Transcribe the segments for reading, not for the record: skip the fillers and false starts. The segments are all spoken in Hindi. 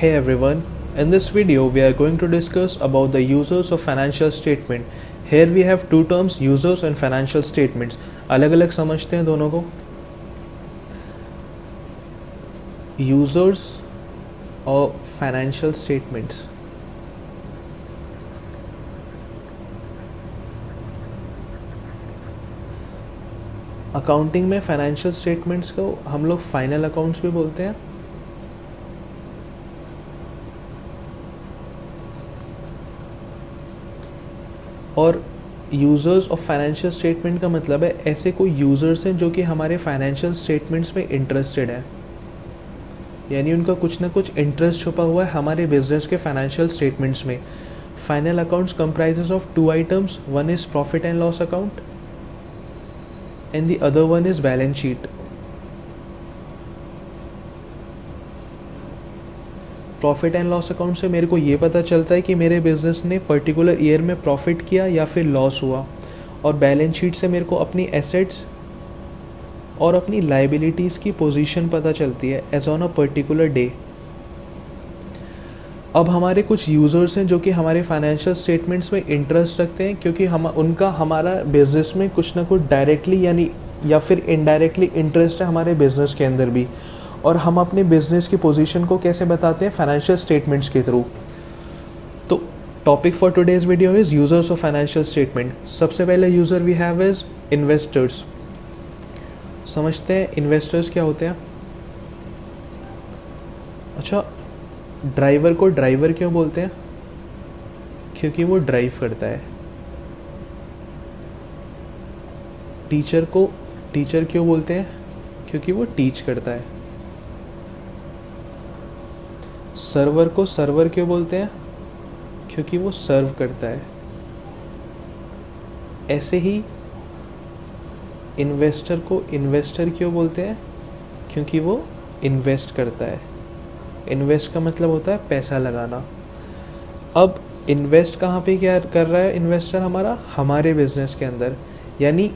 Hey everyone, in this video we are going to discuss about the users of financial statement. Here we have two terms, users and financial statements. अलग अलग समझते हैं दोनों को. Users और financial statements. अकाउंटिंग में फाइनेंशियल स्टेटमेंट्स को हम लोग फाइनल अकाउंट्स भी बोलते हैं. और यूज़र्स ऑफ फाइनेंशियल स्टेटमेंट का मतलब है ऐसे कोई यूज़र्स हैं जो कि हमारे फाइनेंशियल स्टेटमेंट्स में इंटरेस्टेड है, यानी उनका कुछ ना कुछ इंटरेस्ट छुपा हुआ है हमारे बिजनेस के फाइनेंशियल स्टेटमेंट्स में. Final accounts comprises of two items. One is profit and loss account and the other one is balance sheet. Profit and loss account से मेरे को ये पता चलता है कि मेरे बिजनेस ने पर्टिकुलर ईयर में प्रॉफिट किया या फिर लॉस हुआ, और बैलेंस शीट से मेरे को अपनी एसेट्स और अपनी लाइबिलिटीज़ की पोजीशन पता चलती है as on a particular day. अब हमारे कुछ यूज़र्स हैं जो कि हमारे फाइनेंशियल स्टेटमेंट्स में इंटरेस्ट रखते हैं क्योंकि हम उनका हमारा बिजनेस में कुछ ना कुछ डायरेक्टली यानी या फिर इनडायरेक्टली इंटरेस्ट है हमारे बिजनेस के अंदर भी. और हम अपने बिजनेस की पोजीशन को कैसे बताते हैं? फाइनेंशियल स्टेटमेंट्स के थ्रू. तो topic for today's video is users of financial statement. सबसे पहले user we have is investors. समझते हैं इन्वेस्टर्स क्या होते हैं. अच्छा, ड्राइवर को ड्राइवर क्यों बोलते हैं? क्योंकि वो ड्राइव करता है. टीचर को टीचर क्यों बोलते हैं? क्योंकि वो टीच करता है. सर्वर को सर्वर क्यों बोलते हैं? क्योंकि वो सर्व करता है. ऐसे ही इन्वेस्टर को इन्वेस्टर क्यों बोलते हैं? क्योंकि वो इन्वेस्ट करता है. इन्वेस्ट का मतलब होता है पैसा लगाना. अब इन्वेस्ट कहाँ पे क्या कर रहा है इन्वेस्टर हमारा? हमारे बिजनेस के अंदर. यानी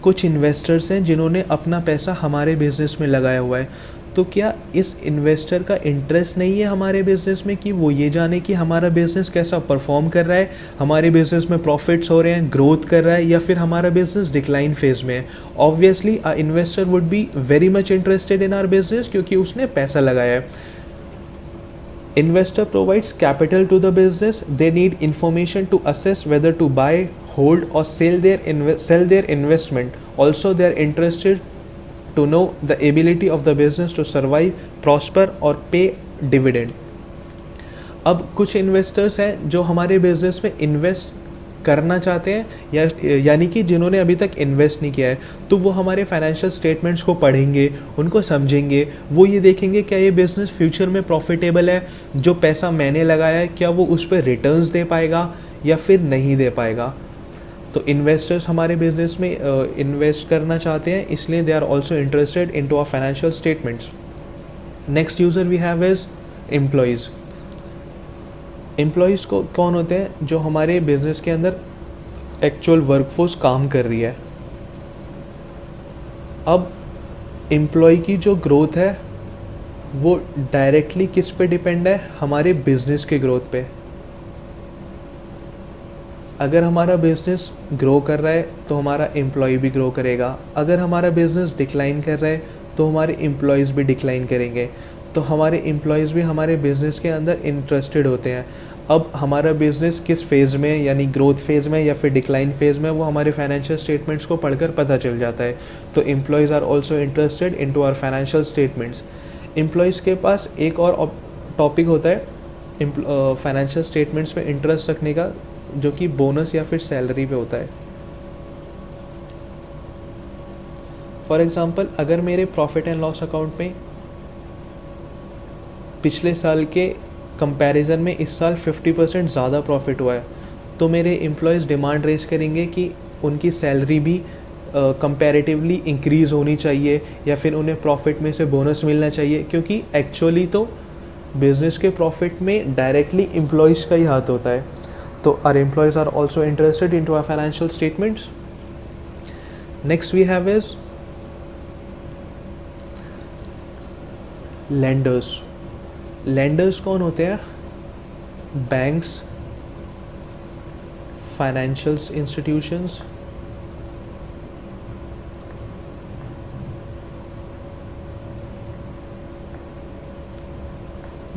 कुछ इन्वेस्टर्स हैं जिन्होंने अपना पैसा हमारे बिजनेस में लगाया हुआ है. तो क्या इस इन्वेस्टर का इंटरेस्ट नहीं है हमारे बिजनेस में कि वो ये जाने कि हमारा बिजनेस कैसा परफॉर्म कर रहा है, हमारे बिजनेस में प्रॉफिट्स हो रहे हैं, ग्रोथ कर रहा है, या फिर हमारा बिजनेस डिक्लाइन फेज में है? Obviously a investor would be very much interested in our business क्योंकि उसने पैसा लगाया है. Investor provides capital to the business. They need information to assess whether to buy, hold or sell their investment. Also, they are interested to know the ability of the business to survive, prosper or pay dividend. अब कुछ इन्वेस्टर्स हैं जो हमारे बिजनेस में इन्वेस्ट करना चाहते हैं यानी कि जिन्होंने अभी तक इन्वेस्ट नहीं किया है, तो वो हमारे फाइनेंशियल स्टेटमेंट्स को पढ़ेंगे, उनको समझेंगे, वो ये देखेंगे क्या ये बिज़नेस फ्यूचर में प्रॉफिटेबल है, जो पैसा मैंने लगाया है क्या वो उस पर रिटर्न्स दे पाएगा या फिर नहीं दे पाएगा. तो इन्वेस्टर्स हमारे बिजनेस में इन्वेस्ट करना चाहते हैं, इसलिए they are also interested in to our financial statements. Next user we have is employees. Employees को कौन होते हैं? जो हमारे बिजनेस के अंदर एक्चुअल वर्कफोर्स काम कर रही है. अब एम्प्लॉय की जो ग्रोथ है वो डायरेक्टली किस पे डिपेंड है? हमारे बिजनेस के ग्रोथ पे. अगर हमारा बिजनेस ग्रो कर रहा है तो हमारा एम्प्लॉय भी ग्रो करेगा. अगर हमारा बिजनेस डिक्लाइन कर रहा है तो हमारे एम्प्लॉयज़ भी डिक्लाइन करेंगे. तो हमारे एम्प्लॉयज़ भी हमारे बिज़नेस के अंदर इंटरेस्टेड होते हैं. अब हमारा बिज़नेस किस फेज़ में, यानी ग्रोथ फेज़ में या फिर डिक्लाइन फेज़ में, वो हमारे फाइनेंशियल स्टेटमेंट्स को पढ़कर पता चल जाता है. तो employees are also interested in to our financial statements. Employees के पास एक और टॉपिक होता है फाइनेंशियल स्टेटमेंट्स में इंटरेस्ट रखने का, जो कि बोनस या फिर सैलरी पे होता है. फॉर एग्ज़ाम्पल, अगर मेरे प्रॉफिट एंड लॉस अकाउंट में पिछले साल के कंपैरिजन में इस साल 50% ज़्यादा प्रॉफिट हुआ है, तो मेरे एम्प्लॉयज़ डिमांड रेस करेंगे कि उनकी सैलरी भी कंपैरेटिवली इंक्रीज़ होनी चाहिए या फिर उन्हें प्रॉफिट में से बोनस मिलना चाहिए, क्योंकि एक्चुअली तो बिज़नेस के प्रॉफिट में डायरेक्टली एम्प्लॉयज़ का ही हाथ होता है. तो our employees are also interested in to our financial statements. Next we have is lenders. Lenders कौन होते हैं? बैंक्स, फाइनेंशियल इंस्टीट्यूशंस,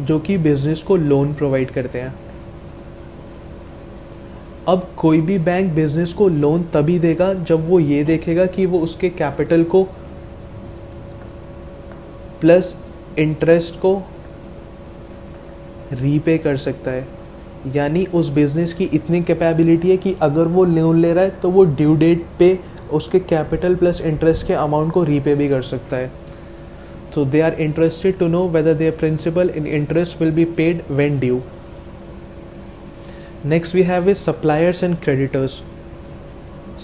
जो कि बिजनेस को लोन प्रोवाइड करते हैं। अब कोई भी बैंक बिजनेस को लोन तभी देगा जब वो ये देखेगा कि वो उसके कैपिटल को प्लस इंटरेस्ट को रीपे कर सकता है। यानी उस बिज़नेस की इतनी कैपेबिलिटी है कि अगर वो लोन ले रहा है तो वो ड्यू डेट पे उसके कैपिटल प्लस इंटरेस्ट के अमाउंट को रीपे भी कर सकता है। So they are interested to know whether their principal and interest will be paid when due. Next we have is suppliers and creditors.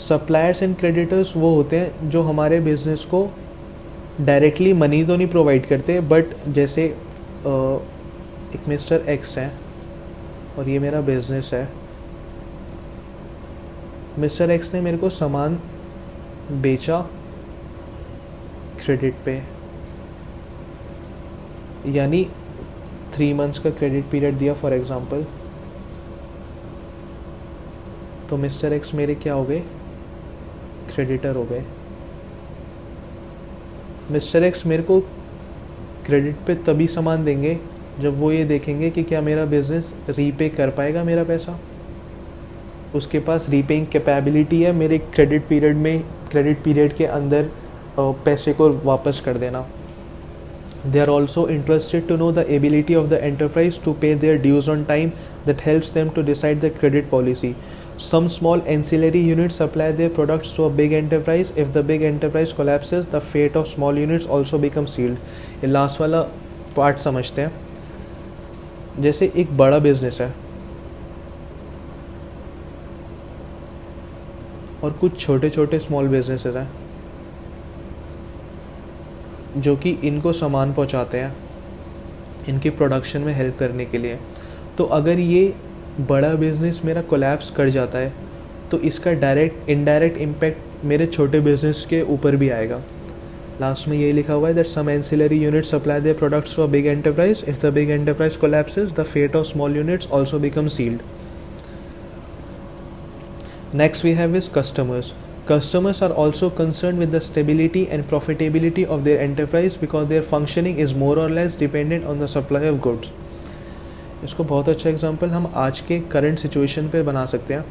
Suppliers and creditors वो होते हैं जो हमारे बिजनेस को डायरेक्टली मनी तो नहीं प्रोवाइड करते, बट जैसे एक मिस्टर एक्स है और ये मेरा बिजनेस है। मिस्टर एक्स ने मेरे को सामान बेचा क्रेडिट पे, यानी 3 months का क्रेडिट पीरियड दिया फॉर एग्ज़ाम्पल। तो मिस्टर एक्स मेरे क्या हो गए? क्रेडिटर हो गए। मिस्टर एक्स मेरे को क्रेडिट पे तभी सामान देंगे जब वो ये देखेंगे कि क्या मेरा बिज़नेस रीपे कर पाएगा मेरा पैसा, उसके पास रीपेइंग कैपेबिलिटी है मेरे क्रेडिट पीरियड के अंदर पैसे को वापस कर देना। They are also interested to know the ability of the enterprise to pay their dues on time. That helps them to decide the credit policy. Some small ancillary units supply their products to a big enterprise. If the big enterprise collapses, the fate of small units also becomes sealed. ये लास्ट वाला पार्ट समझते हैं। जैसे एक बड़ा बिजनेस है और कुछ छोटे छोटे स्मॉल बिजनेसेस हैं जो कि इनको सामान पहुंचाते हैं इनकी प्रोडक्शन में हेल्प करने के लिए। तो अगर ये बड़ा बिजनेस मेरा कोलैप्स कर जाता है तो इसका डायरेक्ट इनडायरेक्ट इम्पैक्ट मेरे छोटे बिजनेस के ऊपर भी आएगा। लास्ट में यही लिखा हुआ है that some ancillary units supply their products to a big enterprise. If the big enterprise collapses the fate of small units also become sealed. Next we have is customers. Customers are also concerned with the stability and profitability of their enterprise because their functioning is more or less dependent on the supply of goods. इसको बहुत अच्छा एग्जांपल हम आज के करंट सिचुएशन पे बना सकते हैं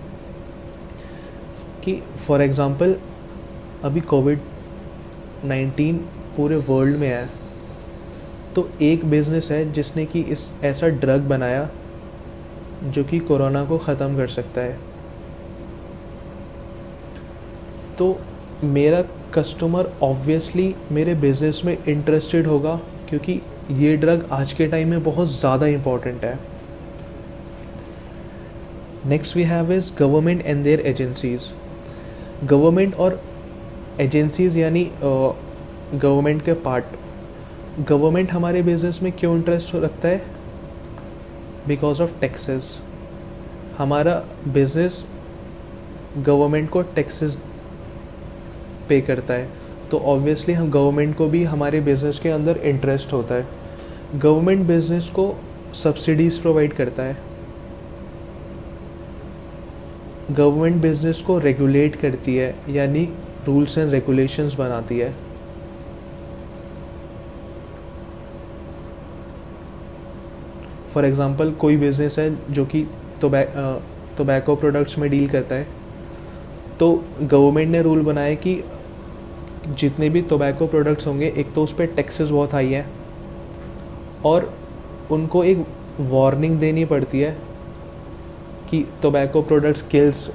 कि फॉर एग्जांपल अभी कोविड-19 पूरे वर्ल्ड में है, तो एक बिज़नेस है जिसने कि इस ऐसा ड्रग बनाया जो कि कोरोना को ख़त्म कर सकता है। तो मेरा कस्टमर ऑब्वियसली मेरे बिज़नेस में इंटरेस्टेड होगा क्योंकि ये ड्रग आज के टाइम में बहुत ज़्यादा इम्पॉर्टेंट है। Next we have is government and their agencies. Government और एजेंसीज़ यानी गवर्नमेंट के पार्ट. गवर्नमेंट हमारे बिज़नेस में क्यों इंटरेस्ट रखता है? Because of taxes. हमारा बिज़नेस गवर्नमेंट को टैक्सेस पे करता है, तो ऑब्वियसली हम गवर्नमेंट को भी हमारे बिज़नेस के अंदर इंटरेस्ट होता है. गवर्नमेंट बिज़नेस को सब्सिडीज़ प्रोवाइड करता है. गवर्नमेंट बिज़नेस को रेगुलेट करती है यानी रूल्स एंड रेगुलेशंस बनाती है. फॉर एग्ज़ाम्पल कोई बिज़नेस है जो कि टोबैको प्रोडक्ट्स में डील करता है, तो गवर्नमेंट ने रूल बनाया कि जितने भी टोबैको प्रोडक्ट्स होंगे, एक तो उस पर टैक्सेस बहुत हाई है और उनको एक वार्निंग देनी पड़ती है कि टोबैको प्रोडक्ट्स किल्स.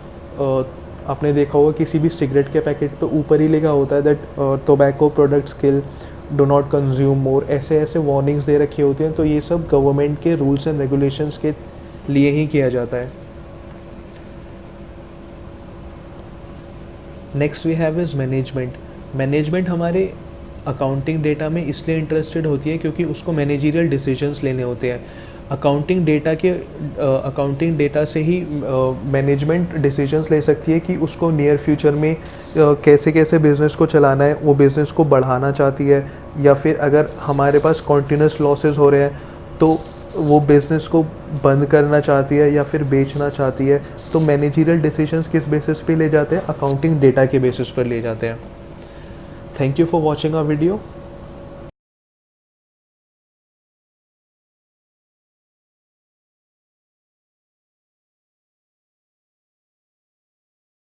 आपने देखा होगा किसी भी सिगरेट के पैकेट पे ऊपर ही लिखा होता है that tobacco products kill, do not consume more. ऐसे ऐसे वार्निंग्स दे रखी होती हैं. तो ये सब गवर्नमेंट के रूल्स एंड रेगुलेशंस के लिए ही किया जाता है. Next we have is management. Management हमारे अकाउंटिंग डेटा में इसलिए इंटरेस्टेड होती है क्योंकि उसको मैनेजरियल डिसीजंस लेने होते हैं. अकाउंटिंग डेटा से ही मैनेजमेंट डिसीजंस ले सकती है कि उसको नियर फ्यूचर में कैसे कैसे बिज़नेस को चलाना है, वो बिज़नेस को बढ़ाना चाहती है, या फिर अगर हमारे पास कॉन्टीन्यूस लॉसेस हो रहे हैं तो वो बिज़नेस को बंद करना चाहती है या फिर बेचना चाहती है, तो मैनेजरियल डिसीजंस किस बेसिस पे ले जाते हैं? अकाउंटिंग डेटा के बेसिस पर ले जाते हैं। Thank you for watching our video.